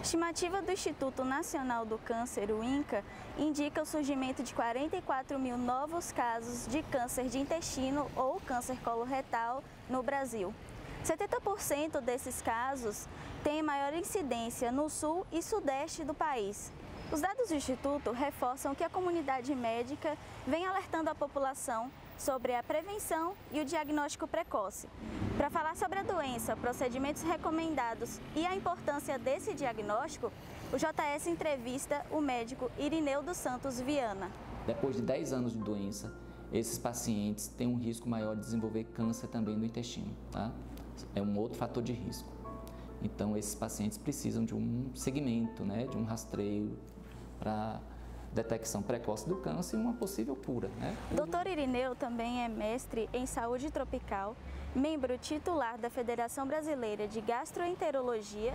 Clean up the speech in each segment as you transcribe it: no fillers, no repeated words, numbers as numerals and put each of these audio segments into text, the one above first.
estimativa do Instituto Nacional do Câncer, o INCA, indica o surgimento de 44 mil novos casos de câncer de intestino ou câncer coloretal no Brasil. 70% desses casos têm maior incidência no sul e sudeste do país. Os dados do Instituto reforçam que a comunidade médica vem alertando a população sobre a prevenção e o diagnóstico precoce. Para falar sobre a doença, procedimentos recomendados e a importância desse diagnóstico, o JS entrevista o médico Irineu dos Santos Viana. Depois de 10 anos de doença, esses pacientes têm um risco maior de desenvolver câncer também no intestino, tá? É um outro fator de risco. Então, esses pacientes precisam de um segmento, né, de um rastreio para detecção precoce do câncer e uma possível cura, né? Dr. Irineu também é mestre em saúde tropical, membro titular da Federação Brasileira de Gastroenterologia,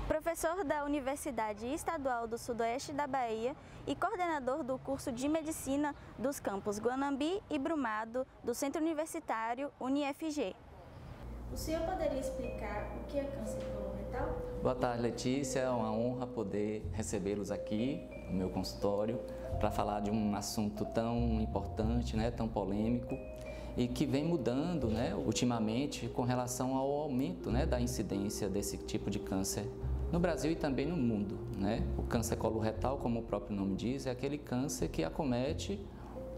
professor da Universidade Estadual do Sudoeste da Bahia e coordenador do curso de Medicina dos campos Guanambi e Brumado do Centro Universitário UniFG. O senhor poderia explicar o que é câncer coloretal? Boa tarde, Letícia. É uma honra poder recebê-los aqui no meu consultório para falar de um assunto tão importante, né, tão polêmico e que vem mudando, né, ultimamente com relação ao aumento, né, da incidência desse tipo de câncer no Brasil e também no mundo, né? O câncer coloretal, como o próprio nome diz, é aquele câncer que acomete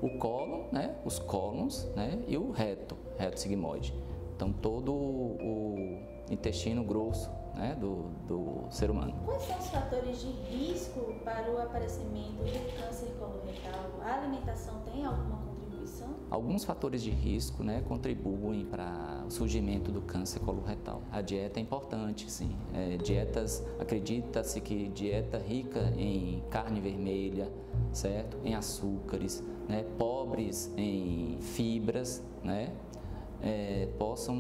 o cólon, né, os cólons, né, e o reto sigmoide. Então, todo o intestino grosso, né, do ser humano. Quais são os fatores de risco para o aparecimento do câncer coloretal? A alimentação tem alguma contribuição? Alguns fatores de risco, né, contribuem para o surgimento do câncer coloretal. A dieta é importante, sim. Acredita-se que dieta rica em carne vermelha, certo? Em açúcares, né, pobres em fibras, né, possam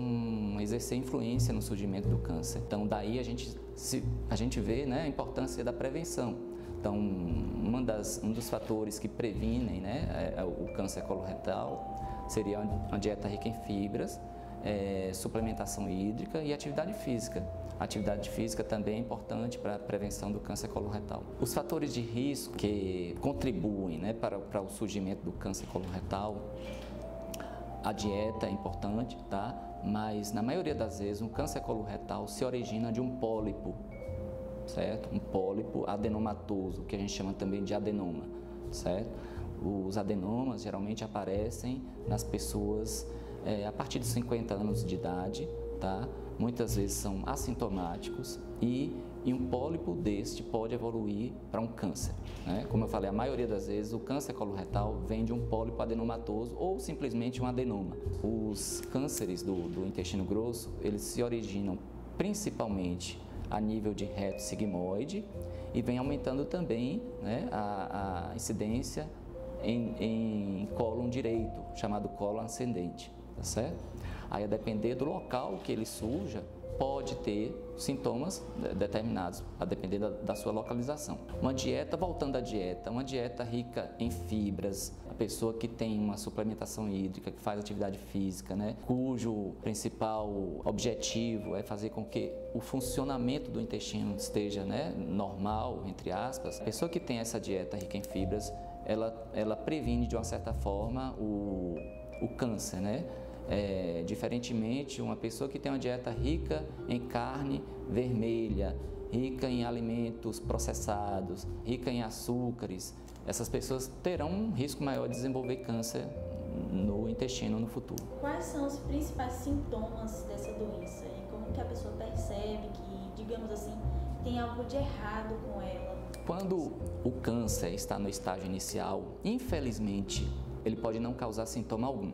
exercer influência no surgimento do câncer. Então, daí a gente vê, né, a importância da prevenção. Então, um dos fatores que previnem, né, o câncer coloretal seria uma dieta rica em fibras, suplementação hídrica e atividade física. A atividade física também é importante para a prevenção do câncer coloretal. Os fatores de risco que contribuem, né, para o surgimento do câncer coloretal, a dieta é importante, tá? Mas na maioria das vezes o câncer coloretal se origina de um pólipo, certo? Um pólipo adenomatoso, que a gente chama também de adenoma, certo? Os adenomas geralmente aparecem nas pessoas a partir de 50 anos de idade, tá? Muitas vezes são assintomáticos e um pólipo deste pode evoluir para um câncer, né? Como eu falei, a maioria das vezes o câncer coloretal vem de um pólipo adenomatoso ou simplesmente um adenoma. Os cânceres do intestino grosso, eles se originam principalmente a nível de reto sigmoide e vem aumentando também, né, a incidência em cólon direito, chamado cólon ascendente, tá certo? Aí, a depender do local que ele surja, pode ter sintomas determinados, a depender da sua localização. Uma dieta, voltando à dieta, uma dieta rica em fibras, a pessoa que tem uma suplementação hídrica, que faz atividade física, né, cujo principal objetivo é fazer com que o funcionamento do intestino esteja, né, normal, entre aspas. A pessoa que tem essa dieta rica em fibras, ela previne de uma certa forma o câncer, né? Diferentemente, uma pessoa que tem uma dieta rica em carne vermelha, rica em alimentos processados, rica em açúcares, essas pessoas terão um risco maior de desenvolver câncer no intestino no futuro. Quais são os principais sintomas dessa doença? E como que a pessoa percebe que, digamos assim, tem algo de errado com ela? Quando o câncer está no estágio inicial, infelizmente, ele pode não causar sintoma algum.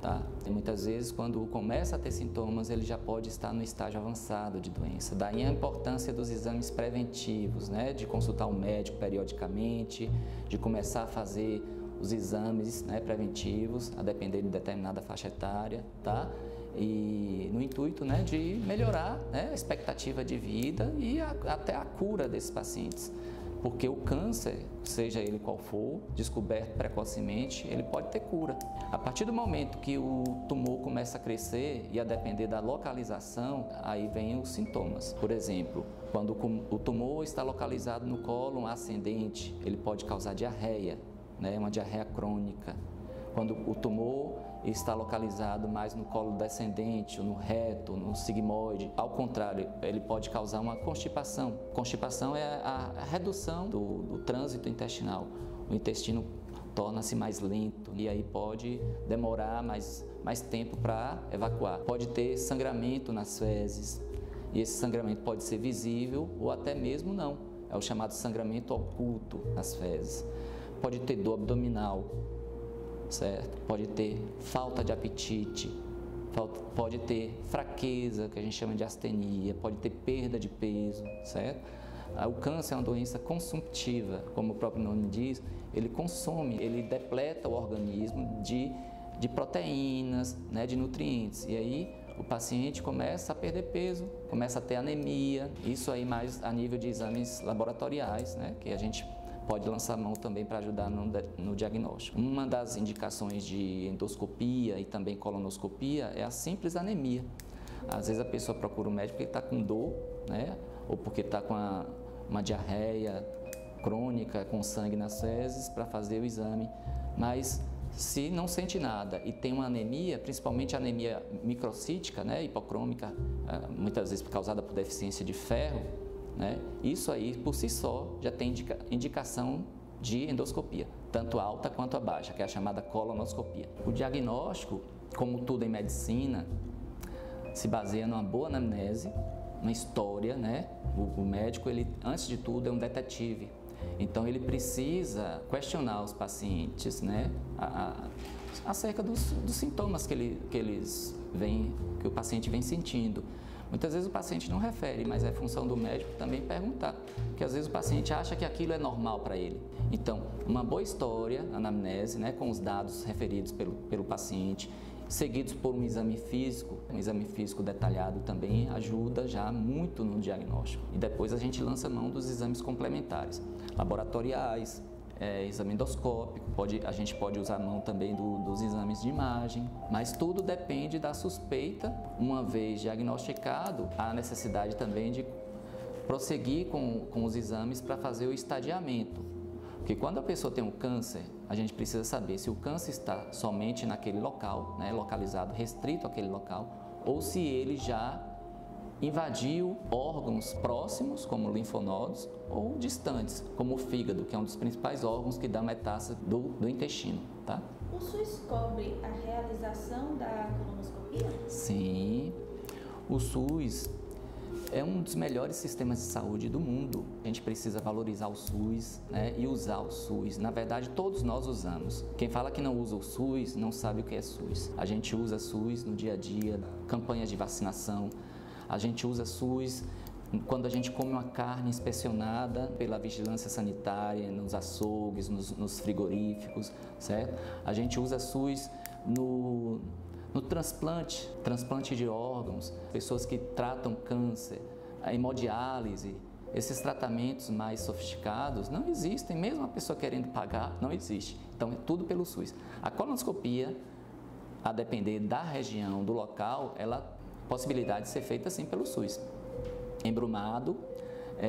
Tá? E muitas vezes, quando começa a ter sintomas, ele já pode estar no estágio avançado de doença. Daí a importância dos exames preventivos, né? De consultar o médico periodicamente, de começar a fazer os exames, né, preventivos, a depender de determinada faixa etária, tá? E no intuito, né, de melhorar, né, a expectativa de vida e até a cura desses pacientes. Porque o câncer, seja ele qual for, descoberto precocemente, ele pode ter cura. A partir do momento que o tumor começa a crescer e a depender da localização, aí vem os sintomas. Por exemplo, quando o tumor está localizado no cólon ascendente, ele pode causar diarreia, né? Uma diarreia crônica. Quando o tumor está localizado mais no colo descendente, no reto, no sigmoide, ao contrário, ele pode causar uma constipação. Constipação é a redução do trânsito intestinal. O intestino torna-se mais lento e aí pode demorar mais tempo para evacuar. Pode ter sangramento nas fezes e esse sangramento pode ser visível ou até mesmo não. É o chamado sangramento oculto nas fezes. Pode ter dor abdominal, certo? Pode ter falta de apetite, pode ter fraqueza, que a gente chama de astenia, pode ter perda de peso, certo? O câncer é uma doença consumptiva, como o próprio nome diz, ele consome, ele depleta o organismo de proteínas, né, de nutrientes, e aí o paciente começa a perder peso, começa a ter anemia, isso aí mais a nível de exames laboratoriais, né, que a gente pode lançar mão também para ajudar no diagnóstico. Uma das indicações de endoscopia e também colonoscopia é a simples anemia. Às vezes a pessoa procura um médico porque está com dor, né? Ou porque está com uma diarreia crônica, com sangue nas fezes, para fazer o exame. Mas se não sente nada e tem uma anemia, principalmente anemia microcítica, né? Hipocrômica, muitas vezes causada por deficiência de ferro, né? Isso aí, por si só, já tem indicação de endoscopia, tanto alta quanto a baixa, que é a chamada colonoscopia. O diagnóstico, como tudo em medicina, se baseia numa boa anamnese, uma história, né? O médico, ele, antes de tudo, é um detetive. Então, ele precisa questionar os pacientes, né? Acerca dos sintomas que o paciente vem sentindo. Muitas vezes o paciente não refere, mas é função do médico também perguntar, porque às vezes o paciente acha que aquilo é normal para ele. Então, uma boa história, anamnese, né, com os dados referidos pelo paciente, seguidos por um exame físico detalhado também ajuda já muito no diagnóstico. E depois a gente lança mão dos exames complementares, laboratoriais, exame endoscópico, a gente pode usar a mão também dos exames de imagem, mas tudo depende da suspeita. Uma vez diagnosticado, há necessidade também de prosseguir com os exames para fazer o estadiamento. Porque quando a pessoa tem um câncer, a gente precisa saber se o câncer está somente naquele local, né, localizado, restrito àquele local, ou se ele já invadiu órgãos próximos, como linfonodos, ou distantes, como o fígado, que é um dos principais órgãos que dá metástase do intestino, tá? O SUS cobre a realização da colonoscopia? Sim, o SUS é um dos melhores sistemas de saúde do mundo. A gente precisa valorizar o SUS, né, e usar o SUS. Na verdade, todos nós usamos. Quem fala que não usa o SUS não sabe o que é SUS. A gente usa SUS no dia a dia, campanhas de vacinação. A gente usa SUS quando a gente come uma carne inspecionada pela vigilância sanitária, nos açougues, nos frigoríficos, certo? A gente usa SUS no transplante de órgãos, pessoas que tratam câncer, a hemodiálise, esses tratamentos mais sofisticados não existem, mesmo a pessoa querendo pagar, não existe. Então, é tudo pelo SUS. A colonoscopia, a depender da região, do local, ela possibilidade de ser feita sim pelo SUS. Em Brumado,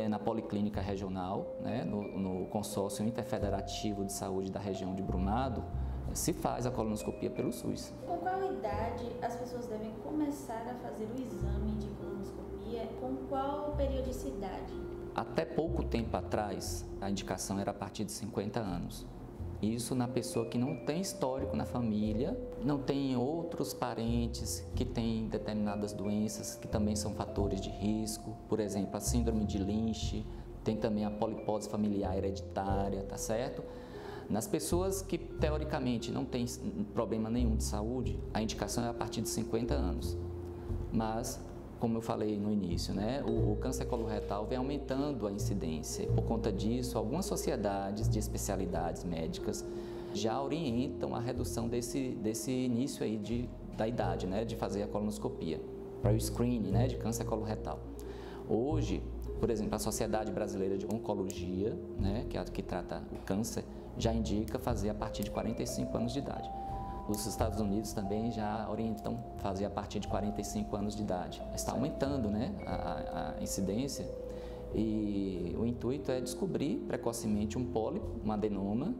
na Policlínica Regional, né, no Consórcio Interfederativo de Saúde da região de Brumado, se faz a colonoscopia pelo SUS. Com qual idade as pessoas devem começar a fazer o exame de colonoscopia? Com qual periodicidade? Até pouco tempo atrás, a indicação era a partir de 50 anos. Isso na pessoa que não tem histórico na família, não tem outros parentes que têm determinadas doenças que também são fatores de risco. Por exemplo, a síndrome de Lynch, tem também a polipose familiar hereditária, tá certo? Nas pessoas que teoricamente não têm problema nenhum de saúde, a indicação é a partir de 50 anos. Mas, como eu falei no início, né, o câncer coloretal vem aumentando a incidência. Por conta disso, algumas sociedades de especialidades médicas já orientam a redução desse início aí da idade, né, de fazer a colonoscopia, para o screening, né, de câncer coloretal. Hoje, Por exemplo, a Sociedade Brasileira de Oncologia, né, que é a que trata o câncer, já indica fazer a partir de 45 anos de idade. Os Estados Unidos também já orientam fazer a partir de 45 anos de idade. Está aumentando, né, a incidência e o intuito é descobrir precocemente um pólipo, um adenoma,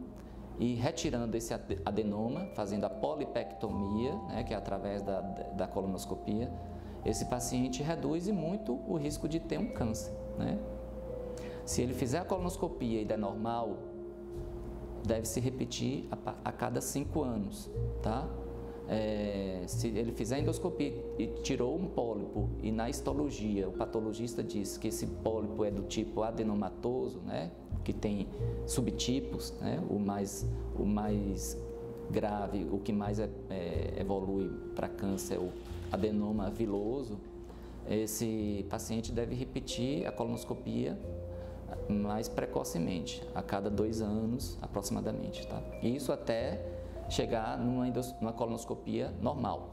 e retirando esse adenoma, fazendo a polipectomia, né, que é através da colonoscopia, esse paciente reduz muito o risco de ter um câncer, né? Se ele fizer a colonoscopia e der normal, deve se repetir a cada 5 anos, tá? Se ele fizer a endoscopia e tirou um pólipo e na histologia o patologista diz que esse pólipo é do tipo adenomatoso, né, que tem subtipos, né, o mais grave, o que mais evolui para câncer é o adenoma viloso, esse paciente deve repetir a colonoscopia mais precocemente, a cada 2 anos aproximadamente, tá? Isso até chegar numa colonoscopia normal.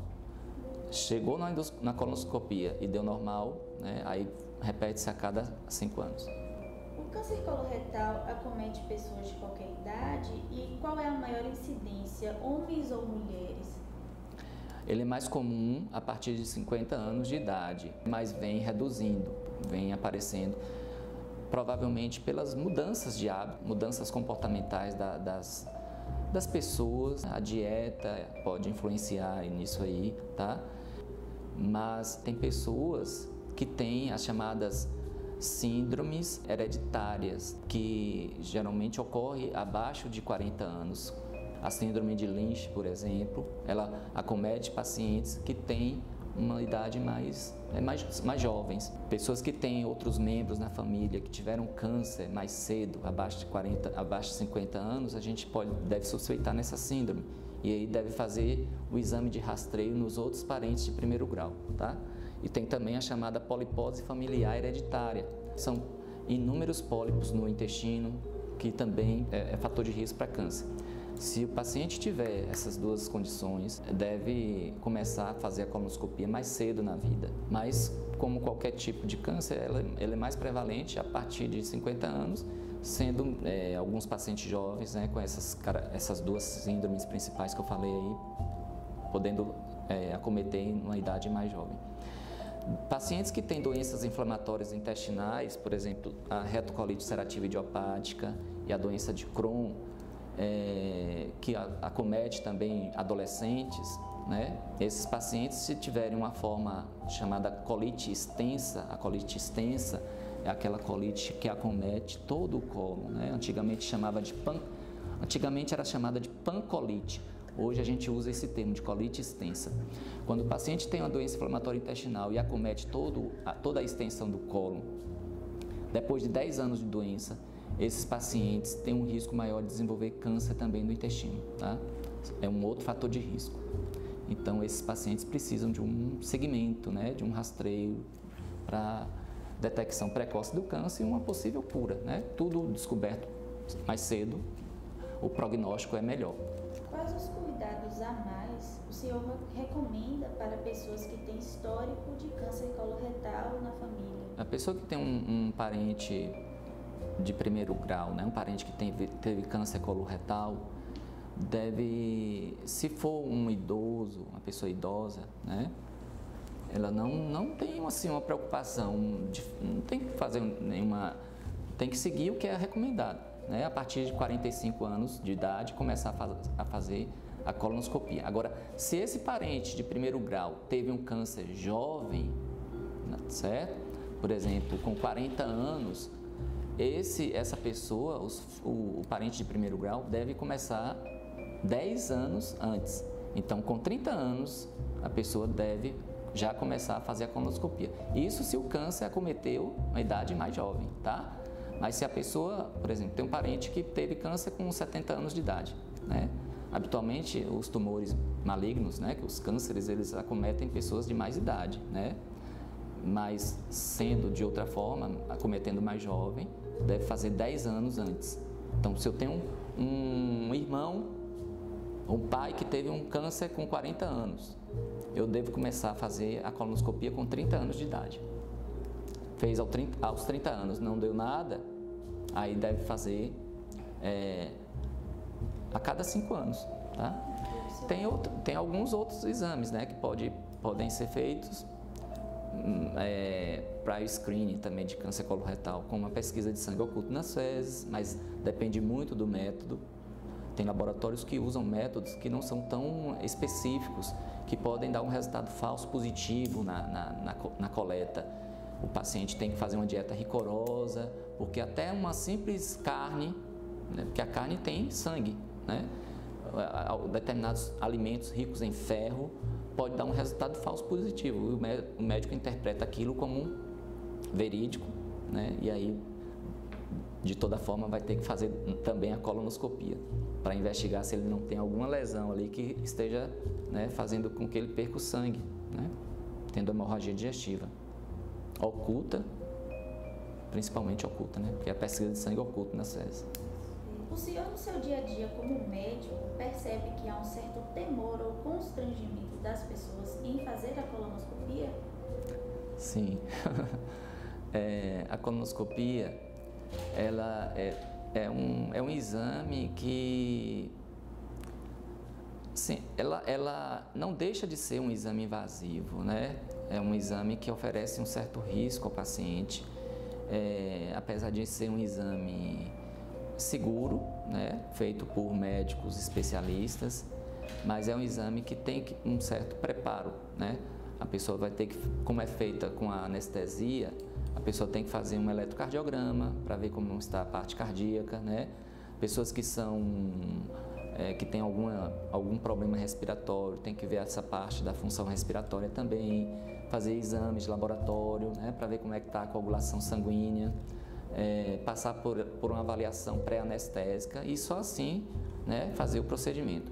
Chegou na colonoscopia e deu normal, né? Aí repete-se a cada 5 anos. O câncer coloretal acomete pessoas de qualquer idade e qual é a maior incidência, homens ou mulheres? Ele é mais comum a partir de 50 anos de idade, mas vem reduzindo, vem aparecendo provavelmente pelas mudanças de hábito, mudanças comportamentais das pessoas. A dieta pode influenciar nisso aí, tá? Mas tem pessoas que têm as chamadas síndromes hereditárias, que geralmente ocorre abaixo de 40 anos. A síndrome de Lynch, por exemplo, ela acomete pacientes que têm uma idade mais jovens. Pessoas que têm outros membros na família que tiveram câncer mais cedo, abaixo de 50 anos, a gente deve suspeitar nessa síndrome. E aí deve fazer o exame de rastreio nos outros parentes de primeiro grau, tá? E tem também a chamada polipose familiar hereditária. São inúmeros pólipos no intestino, que também é fator de risco para câncer. Se o paciente tiver essas duas condições, deve começar a fazer a colonoscopia mais cedo na vida. Mas, como qualquer tipo de câncer, ele é mais prevalente a partir de 50 anos, sendo alguns pacientes jovens, né, com essas duas síndromes principais que eu falei aí, podendo acometer em uma idade mais jovem. Pacientes que têm doenças inflamatórias intestinais, por exemplo, a retocolite ulcerativa idiopática e a doença de Crohn, que acomete também adolescentes, né? Esses pacientes, se tiverem uma forma chamada colite extensa, a colite extensa é aquela colite que acomete todo o colo, né? Antigamente era chamada de pancolite. Hoje a gente usa esse termo de colite extensa. Quando o paciente tem uma doença inflamatória intestinal e acomete toda a extensão do colo, depois de 10 anos de doença, esses pacientes têm um risco maior de desenvolver câncer também do intestino, tá? É um outro fator de risco. Então, esses pacientes precisam de um segmento, né, de um rastreio para detecção precoce do câncer e uma possível cura, né? Tudo descoberto mais cedo, o prognóstico é melhor. Quais os cuidados a mais o senhor recomenda para pessoas que têm histórico de câncer coloretal na família? A pessoa que tem um parente de primeiro grau, né, um parente que teve câncer coloretal, deve, se for um idoso, uma pessoa idosa, né, ela não tem assim, uma preocupação, não tem que fazer tem que seguir o que é recomendado, né, a partir de 45 anos de idade, começar a fazer a colonoscopia. Agora, se esse parente de primeiro grau teve um câncer jovem, certo? Por exemplo, com 40 anos, essa pessoa, o parente de primeiro grau, deve começar 10 anos antes. Então, com 30 anos, a pessoa deve já começar a fazer a colonoscopia. Isso se o câncer acometeu uma idade mais jovem, tá? Mas se a pessoa, por exemplo, tem um parente que teve câncer com 70 anos de idade, né? Habitualmente, os tumores malignos, né, que os cânceres, eles acometem pessoas de mais idade, né? Mas, sendo de outra forma, acometendo mais jovem, deve fazer 10 anos antes. Então, se eu tenho um irmão, um pai que teve um câncer com 40 anos, eu devo começar a fazer a colonoscopia com 30 anos de idade. fez aos 30 anos, não deu nada, aí deve fazer a cada 5 anos, tá? Tem alguns outros exames, né, que podem ser feitos para o screening também de câncer coloretal, como a pesquisa de sangue oculto nas fezes, mas depende muito do método. Tem laboratórios que usam métodos que não são tão específicos, que podem dar um resultado falso positivo na coleta. O paciente tem que fazer uma dieta rigorosa, porque até uma simples carne, né, porque a carne tem sangue, né? Determinados alimentos ricos em ferro pode dar um resultado falso positivo. O médico interpreta aquilo como verídico, né? E aí, de toda forma, vai ter que fazer também a colonoscopia para investigar se ele não tem alguma lesão ali que esteja, né, fazendo com que ele perca o sangue, né? Tendo hemorragia digestiva oculta, principalmente oculta, né? Porque é a pesquisa de sangue oculto nas fezes. O senhor, no seu dia a dia como médico, percebe que há um certo temor ou constrangimento das pessoas em fazer a colonoscopia? Sim. A colonoscopia, ela é um exame que, sim, ela não deixa de ser um exame invasivo, né? É um exame que oferece um certo risco ao paciente, apesar de ser um exame seguro, né, feito por médicos especialistas, mas é um exame que tem um certo preparo, né? A pessoa vai ter que, como é feita com a anestesia, a pessoa tem que fazer um eletrocardiograma para ver como está a parte cardíaca, né? Pessoas que têm algum problema respiratório, tem que ver essa parte da função respiratória também, fazer exames de laboratório, né, para ver como é que está a coagulação sanguínea. Passar por uma avaliação pré-anestésica e só assim, né, fazer o procedimento.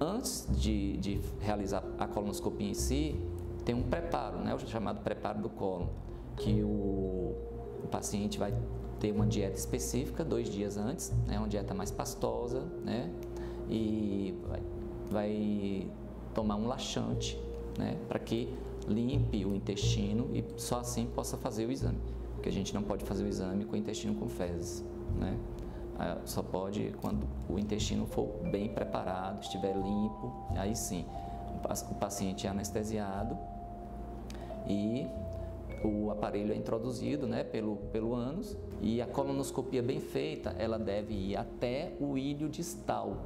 Antes de realizar a colonoscopia em si, tem um preparo, né, o chamado preparo do cólon, que o paciente vai ter uma dieta específica 2 dias antes, né, uma dieta mais pastosa, né, e vai tomar um laxante, né, para que limpe o intestino e só assim possa fazer o exame. Porque a gente não pode fazer o exame com o intestino com fezes, né? Só pode quando o intestino for bem preparado, estiver limpo, aí sim, o paciente é anestesiado e o aparelho é introduzido, né, pelo ânus, e a colonoscopia bem feita, ela deve ir até o ilho distal,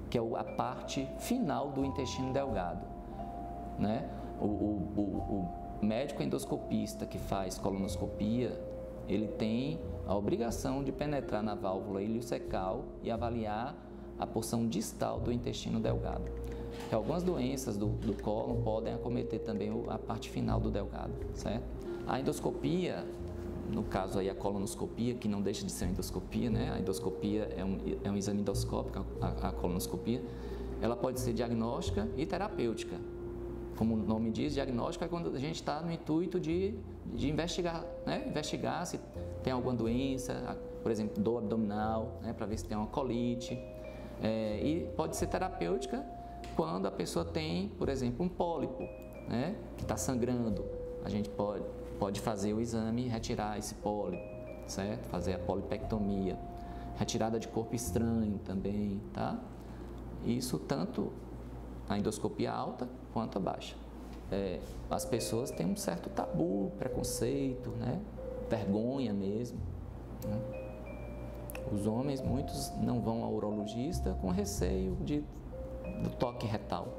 que é a parte final do intestino delgado, né? O médico endoscopista que faz colonoscopia, ele tem a obrigação de penetrar na válvula iliocecal e avaliar a porção distal do intestino delgado. Porque algumas doenças do cólon podem acometer também a parte final do delgado, certo? A endoscopia, no caso aí a colonoscopia, que não deixa de ser uma endoscopia, né? A endoscopia é um exame endoscópico, a colonoscopia, ela pode ser diagnóstica e terapêutica. Como o nome diz, diagnóstico é quando a gente está no intuito de investigar, né? Investigar se tem alguma doença, por exemplo, dor abdominal, né? Para ver se tem uma colite. E pode ser terapêutica quando a pessoa tem, por exemplo, um pólipo, né? Que está sangrando. A gente pode fazer o exame e retirar esse pólipo, certo? Fazer a polipectomia. Retirada de corpo estranho também, tá? Isso tanto a endoscopia alta quanto a baixa. As pessoas têm um certo tabu, preconceito, né? Vergonha mesmo, né? Os homens, muitos não vão ao urologista com receio do toque retal.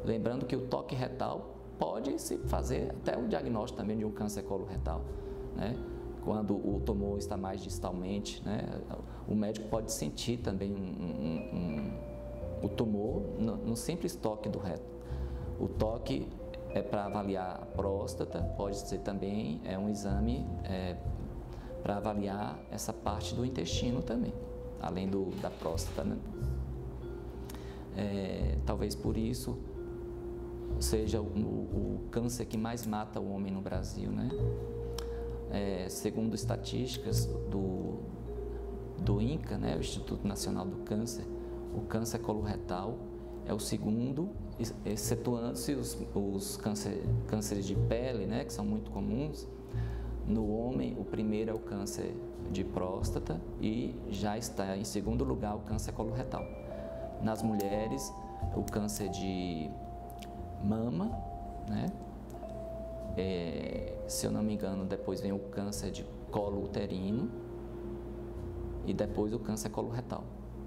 Lembrando que o toque retal pode se fazer até o diagnóstico também de um câncer coloretal, né? Quando o tumor está mais distalmente, né? O médico pode sentir também o tumor no simples toque do reto. O toque é para avaliar a próstata, pode ser também um exame para avaliar essa parte do intestino também, além da próstata, né? Talvez por isso seja o câncer que mais mata o homem no Brasil, né? Segundo estatísticas do INCA, né, o Instituto Nacional do Câncer, o câncer coloretal é o segundo, excetuando-se os cânceres de pele, né, que são muito comuns, No homem, o primeiro é o câncer de próstata e já está em segundo lugar o câncer coloretal. Nas mulheres, o câncer de mama, né? Se eu não me engano, depois vem o câncer de colo uterino e depois o câncer coloretal.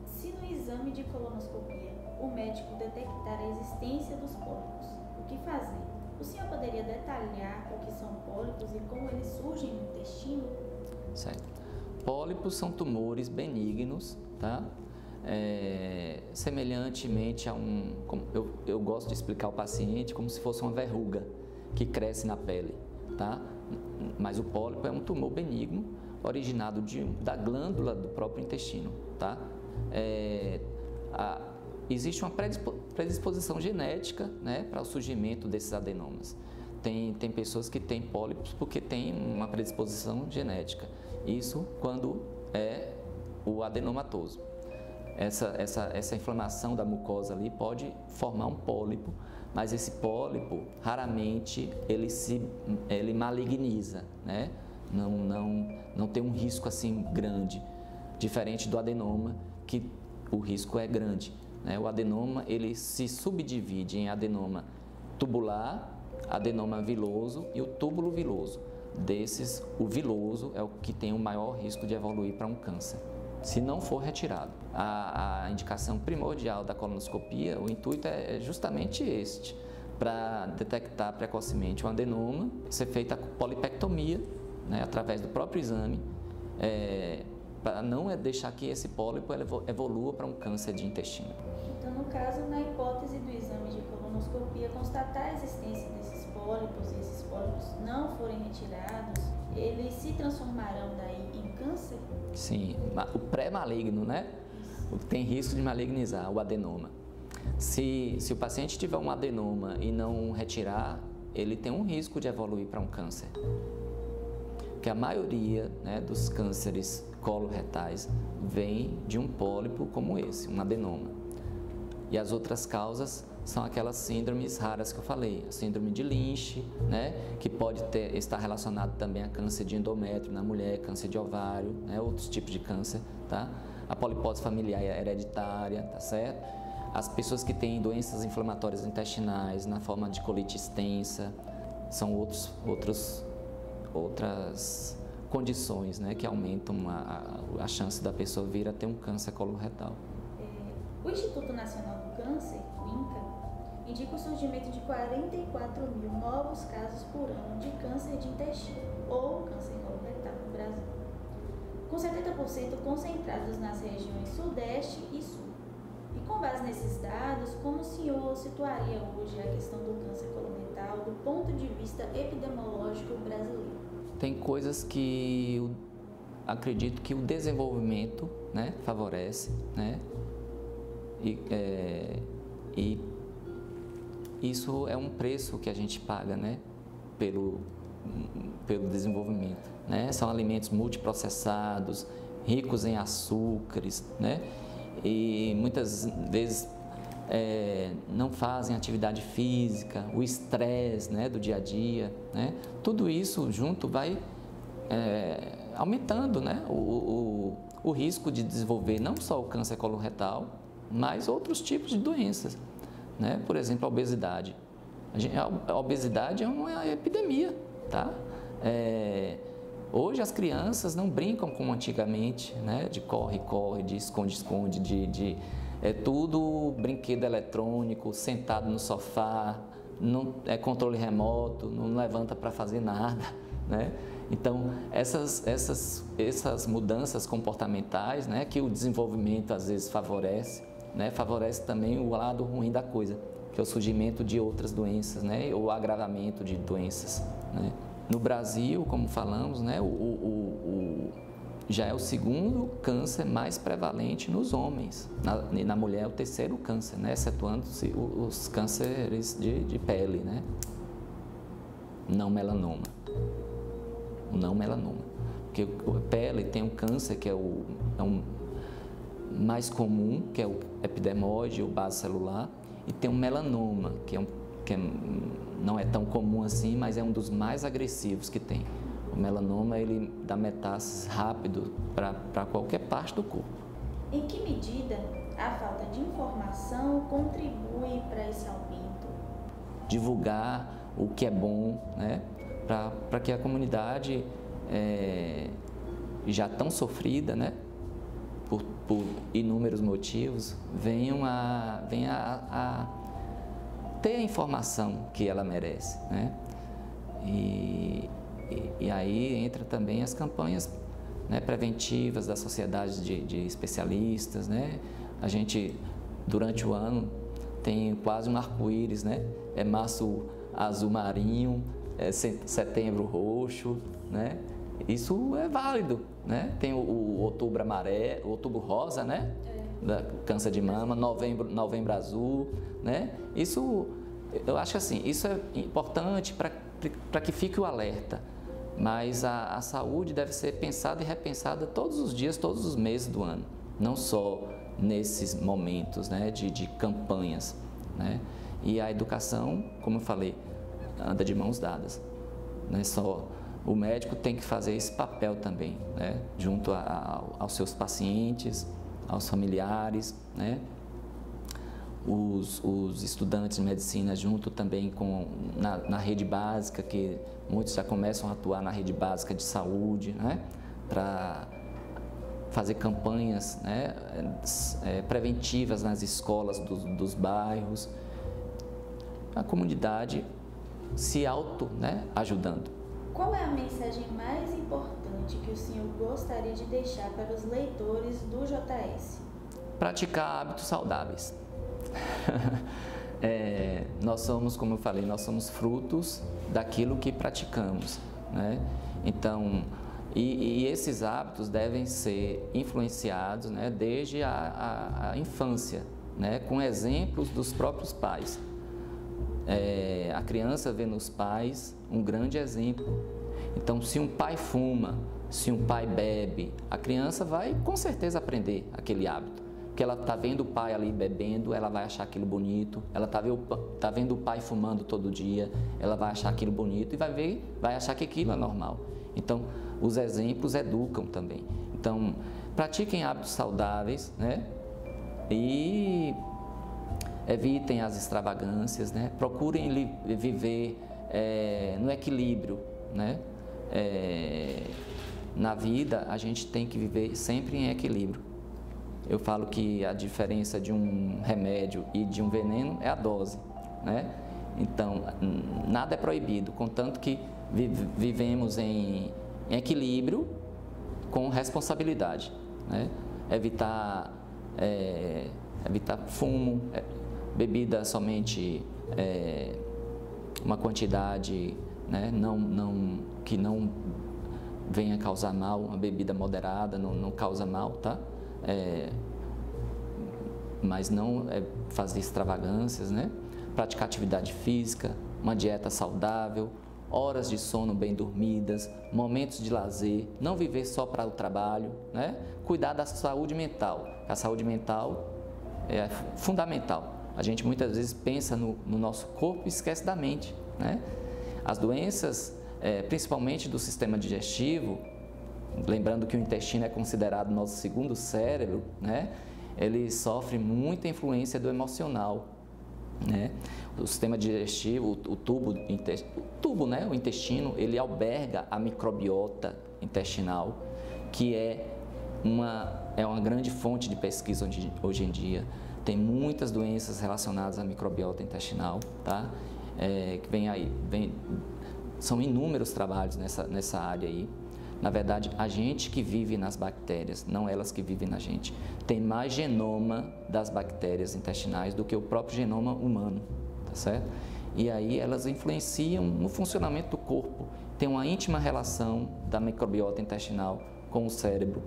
Se no exame de colonoscopia o médico detectar a existência dos pólipos, o que fazer? O senhor poderia detalhar o que são pólipos e como eles surgem no intestino? Certo. Pólipos são tumores benignos, tá? Semelhantemente a eu gosto de explicar ao paciente como se fosse uma verruga que cresce na pele, tá? Mas o pólipo é um tumor benigno originado da glândula do próprio intestino, tá? Existe uma predisposição genética, né, para o surgimento desses adenomas. Tem pessoas que têm pólipos porque têm uma predisposição genética. Isso quando é o adenomatoso. Essa inflamação da mucosa ali pode formar um pólipo, mas esse pólipo, raramente, ele maligniza, né? Não tem um risco assim grande, diferente do adenoma, que o risco é grande, né? O adenoma, ele se subdivide em adenoma tubular, adenoma viloso e o túbulo viloso. Desses, o viloso é o que tem o maior risco de evoluir para um câncer, se não for retirado. A indicação primordial da colonoscopia, o intuito é justamente este, para detectar precocemente um adenoma, ser feita a polipectomia, né, através do próprio exame, para não deixar que esse pólipo evolua para um câncer de intestino. Então, no caso, na hipótese do exame de colonoscopia, constatar a existência desses pólipos e esses pólipos não forem retirados, eles se transformarão daí em câncer? Sim, o pré-maligno, né? Tem risco de malignizar o adenoma. Se o paciente tiver um adenoma e não retirar, ele tem um risco de evoluir para um câncer. Porque a maioria, né, dos cânceres coloretais vem de um pólipo como esse, um adenoma. E as outras causas são aquelas síndromes raras que eu falei, a síndrome de Lynch, né, que pode estar relacionado também a câncer de endométrio na mulher, câncer de ovário, né, outros tipos de câncer, tá? A polipose familiar hereditária, tá certo? As pessoas que têm doenças inflamatórias intestinais na forma de colite extensa, são outras condições, né, que aumentam a chance da pessoa vir a ter um câncer coloretal. O Instituto Nacional do Câncer, o INCA, indica o surgimento de 44 mil novos casos por ano de câncer de intestino ou câncer coloretal no Brasil, com 70% concentrados nas regiões Sudeste e Sul. E com base nesses dados, como o senhor situaria hoje a questão do câncer coloretal do ponto de vista epidemiológico brasileiro? Tem coisas que eu acredito que o desenvolvimento, né, favorece, né? E isso é um preço que a gente paga, né, pelo desenvolvimento, né? São alimentos multiprocessados, ricos em açúcares, né? E muitas vezes não fazem atividade física, o estresse, né, do dia a dia, né? Tudo isso junto vai aumentando, né, o risco de desenvolver não só o câncer coloretal, mas outros tipos de doenças, né? Por exemplo, a obesidade. A obesidade é uma epidemia, tá? Hoje as crianças não brincam como antigamente, né? De corre-corre, de esconde-esconde, é tudo brinquedo eletrônico, sentado no sofá, não é controle remoto, não levanta para fazer nada, né? Então, essas mudanças comportamentais, né, que o desenvolvimento às vezes favorece, né, favorece também o lado ruim da coisa, que é o surgimento de outras doenças, né, ou o agravamento de doenças, né. No Brasil, como falamos, né, já é o segundo câncer mais prevalente nos homens. Na mulher é o terceiro câncer, né, excetuando-se os cânceres de pele, né, não melanoma. O não melanoma. Porque a pele tem um câncer que é o mais comum, que é o epidermoide ou base celular, e tem um melanoma, que não é tão comum assim, mas é um dos mais agressivos que tem. O melanoma, ele dá metástases rápido para qualquer parte do corpo. Em que medida a falta de informação contribui para esse aumento? Divulgar o que é bom, né? Para que a comunidade já tão sofrida, né? Por inúmeros motivos, venha a ter a informação que ela merece, né? E aí entra também as campanhas, né, preventivas das sociedades de especialistas, né? A gente, durante o ano, tem quase um arco-íris, né? É março azul marinho, setembro roxo, né? Isso é válido, né? Tem o outubro amarelo, o outubro rosa, né? Da câncer de mama, novembro azul, né? Isso, eu acho assim, isso é importante para que fique o alerta, mas a saúde deve ser pensada e repensada todos os dias, todos os meses do ano, não só nesses momentos, né, de campanhas, né? E a educação, como eu falei, anda de mãos dadas, né? Só o médico tem que fazer esse papel também, né? Junto aos seus pacientes, aos familiares, né? Os estudantes de medicina junto também na rede básica, que muitos já começam a atuar na rede básica de saúde, né? Para fazer campanhas, né? Preventivas nas escolas dos bairros. A comunidade se né, ajudando. Qual é a mensagem mais importante que o senhor gostaria de deixar para os leitores do JS? Praticar hábitos saudáveis. Nós somos, como eu falei, nós somos frutos daquilo que praticamos, né? Então, e esses hábitos devem ser influenciados, né, desde a infância, né, com exemplos dos próprios pais. A criança vê nos pais um grande exemplo. Então, se um pai fuma, se um pai bebe, a criança vai com certeza aprender aquele hábito. Porque ela está vendo o pai ali bebendo, ela vai achar aquilo bonito. Ela está vendo o pai fumando todo dia, ela vai achar aquilo bonito e vai achar que aquilo é normal. Então, os exemplos educam também. Então, pratiquem hábitos saudáveis, né? E evitem as extravagâncias, né? Procurem viver no equilíbrio, né? Na vida, a gente tem que viver sempre em equilíbrio. Eu falo que a diferença de um remédio e de um veneno é a dose, né? Então, nada é proibido, contanto que vivemos em equilíbrio com responsabilidade, né? Evitar fumo, bebida somente uma quantidade, né? Que não venha causar mal, uma bebida moderada não causa mal, tá? Mas não fazer extravagâncias, né? Praticar atividade física, uma dieta saudável, horas de sono bem dormidas, momentos de lazer, não viver só para o trabalho, né? Cuidar da saúde mental. A saúde mental é fundamental. A gente muitas vezes pensa no nosso corpo e esquece da mente, né? As doenças, principalmente do sistema digestivo, lembrando que o intestino é considerado nosso segundo cérebro, né? Ele sofre muita influência do emocional, né? O sistema digestivo, o tubo, né? O intestino, ele alberga a microbiota intestinal, que é uma grande fonte de pesquisa hoje em dia. Tem muitas doenças relacionadas à microbiota intestinal, tá? São inúmeros trabalhos nessa área aí. Na verdade, a gente que vive nas bactérias, não elas que vivem na gente. Tem mais genoma das bactérias intestinais do que o próprio genoma humano, tá certo? E aí elas influenciam no funcionamento do corpo. Tem uma íntima relação da microbiota intestinal com o cérebro,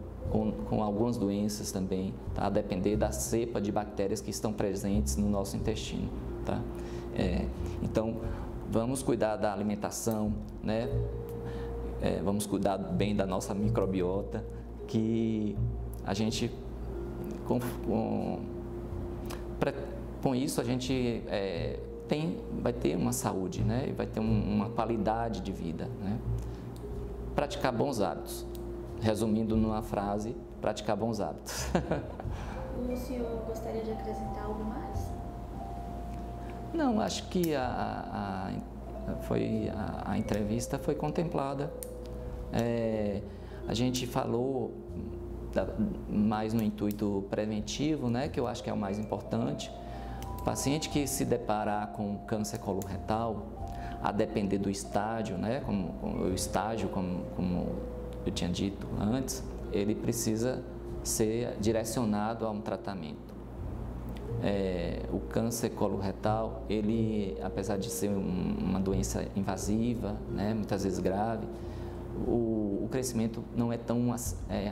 com algumas doenças também, tá? A depender da cepa de bactérias que estão presentes no nosso intestino, tá? Então, vamos cuidar da alimentação, né? Vamos cuidar bem da nossa microbiota, que a gente, com isso, a gente vai ter uma saúde, né? E vai ter uma qualidade de vida, né? praticar bons hábitos. Resumindo numa frase, praticar bons hábitos. O senhor gostaria de acrescentar algo mais? Não, acho que a entrevista foi contemplada. A gente falou mais no intuito preventivo, né, que eu acho que é o mais importante. O paciente que se deparar com câncer coloretal, a depender do estágio, né, como eu tinha dito antes, ele precisa ser direcionado a um tratamento. O câncer coloretal, ele, apesar de ser uma doença invasiva, né, muitas vezes grave, o crescimento não é tão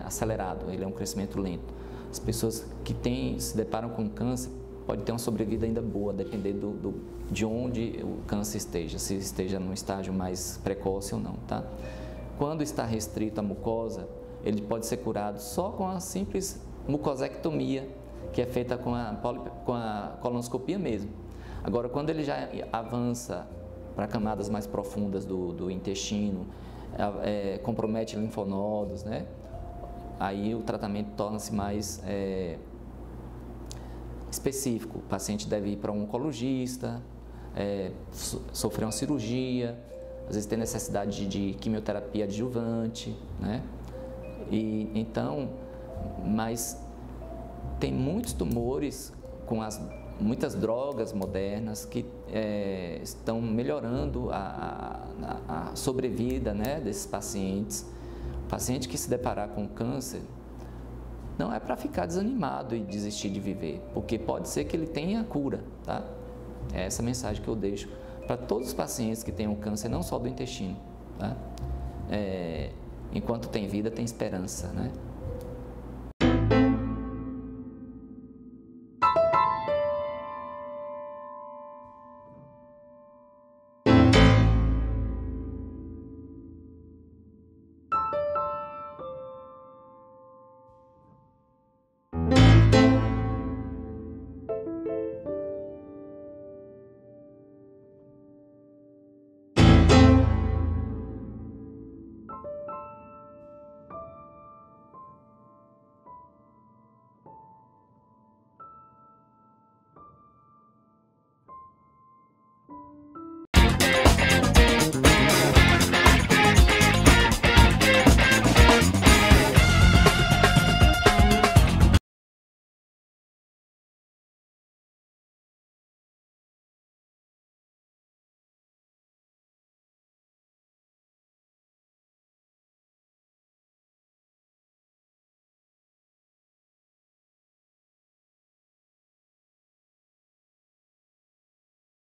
acelerado, ele é um crescimento lento. As pessoas que se deparam com câncer podem ter uma sobrevida ainda boa, dependendo de onde o câncer esteja, se esteja num estágio mais precoce ou não, tá? Quando está restrito à mucosa, ele pode ser curado só com a simples mucosectomia, que é feita com a colonoscopia mesmo. Agora, quando ele já avança para camadas mais profundas do intestino, compromete linfonodos, né? Aí o tratamento torna-se mais específico. O paciente deve ir para um oncologista, sofrer uma cirurgia, às vezes tem necessidade de quimioterapia adjuvante, né? Mas tem muitos tumores com muitas drogas modernas que estão melhorando a sobrevida, né, desses pacientes. O paciente que se deparar com câncer não é para ficar desanimado e desistir de viver, porque pode ser que ele tenha cura, tá? É essa mensagem que eu deixo para todos os pacientes que tenham câncer, não só do intestino, tá? Enquanto tem vida, tem esperança, né?